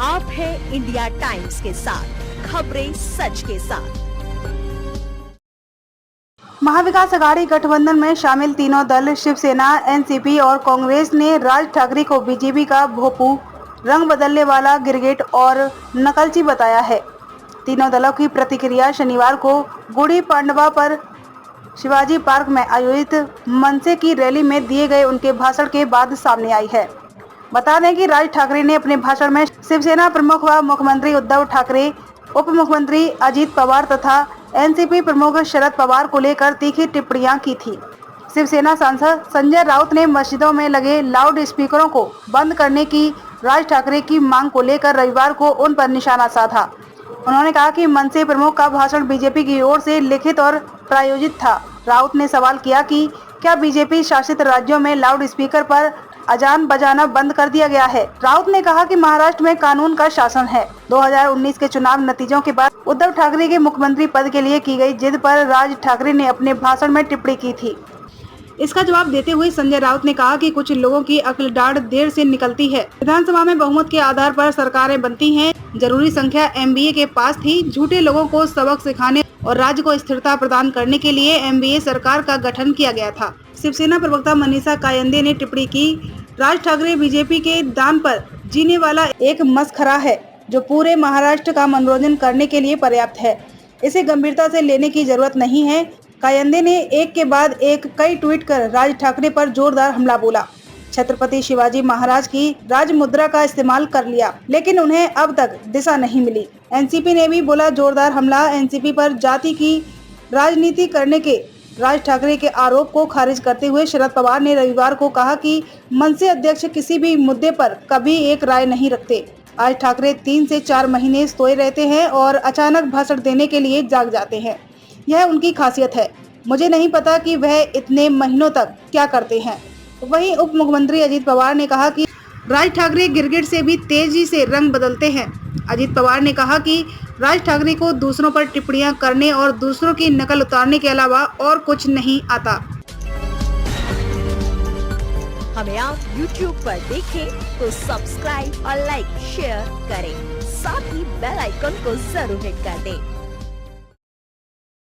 आप हैं India times के साथ, खबरें सच के साथ। महाविकास आघाड़ी गठबंधन में शामिल तीनों दल शिवसेना, एनसीपी और कांग्रेस ने राज ठाकरे को बीजेपी का भोपू, रंग बदलने वाला गिरगिट और नकलची बताया है। तीनों दलों की प्रतिक्रिया शनिवार को गुड़ी पांडवा पर शिवाजी पार्क में आयोजित मनसे की रैली में दिए गए उनके भाषण के बाद सामने आई है। बता दें कि राज ठाकरे ने अपने भाषण में शिवसेना प्रमुख व मुख्यमंत्री उद्धव ठाकरे, उप मुख्यमंत्री अजीत पवार तथा एनसीपी प्रमुख शरद पवार को लेकर तीखी टिप्पणियां की थी। शिवसेना सांसद संजय राउत ने मस्जिदों में लगे लाउड स्पीकरों को बंद करने की राज ठाकरे की मांग को लेकर रविवार को उन पर निशाना साधा। उन्होंने कहा कि मनसे प्रमुख का भाषण बीजेपी की ओर से लिखित और प्रायोजित था। राउत ने सवाल किया कि क्या बीजेपी शासित राज्यों में लाउड स्पीकर पर अजान बजाना बंद कर दिया गया है। राउत ने कहा कि महाराष्ट्र में कानून का शासन है। 2019 के चुनाव नतीजों के बाद उद्धव ठाकरे के मुख्यमंत्री पद के लिए की गई जिद पर राज ठाकरे ने अपने भाषण में टिप्पणी की थी। इसका जवाब देते हुए संजय राउत ने कहा कि कुछ लोगों की अक्ल डाढ़ देर से निकलती है। विधानसभा में बहुमत के आधार पर सरकारें बनती हैं। जरूरी संख्या एमबीए के पास थी। झूठे लोगों को सबक सिखाने और राज्य को स्थिरता प्रदान करने के लिए एमबीए सरकार का गठन किया गया था। शिवसेना प्रवक्ता मनीषा कायंदे ने टिप्पणी की, राज ठाकरे बीजेपी के दाम पर जीने वाला एक मस्खरा है जो पूरे महाराष्ट्र का मनोरंजन करने के लिए पर्याप्त है। इसे गंभीरता से लेने की जरूरत नहीं है। कायंदे ने एक के बाद एक कई ट्वीट कर राज ठाकरे पर जोरदार हमला बोला। छत्रपति शिवाजी महाराज की राज मुद्रा का इस्तेमाल कर लिया, लेकिन उन्हें अब तक दिशा नहीं मिली। एनसीपी ने भी बोला जोरदार हमला। एनसीपी पर जाति की राजनीति करने के राज ठाकरे के आरोप को खारिज करते हुए शरद पवार ने रविवार को कहा कि मनसे अध्यक्ष किसी भी मुद्दे पर कभी एक राय नहीं रखते। आज ठाकरे 3 से 4 महीने सोए रहते हैं और अचानक भाषण देने के लिए जाग जाते हैं। यह उनकी खासियत है। मुझे नहीं पता कि वह इतने महीनों तक क्या करते हैं। वहीं उप मुख्यमंत्री अजीत पवार ने कहा कि राज ठाकरे गिरगिट से भी तेजी से रंग बदलते हैं। अजीत पवार ने कहा कि राज ठाकरे को दूसरों पर टिप्पणियां करने और दूसरों की नकल उतारने के अलावा और कुछ नहीं आता। हमें आप YouTube पर देखें तो सब्सक्राइब और लाइक शेयर करें, साथ ही बेल आइकन को जरूर हिट कर दें।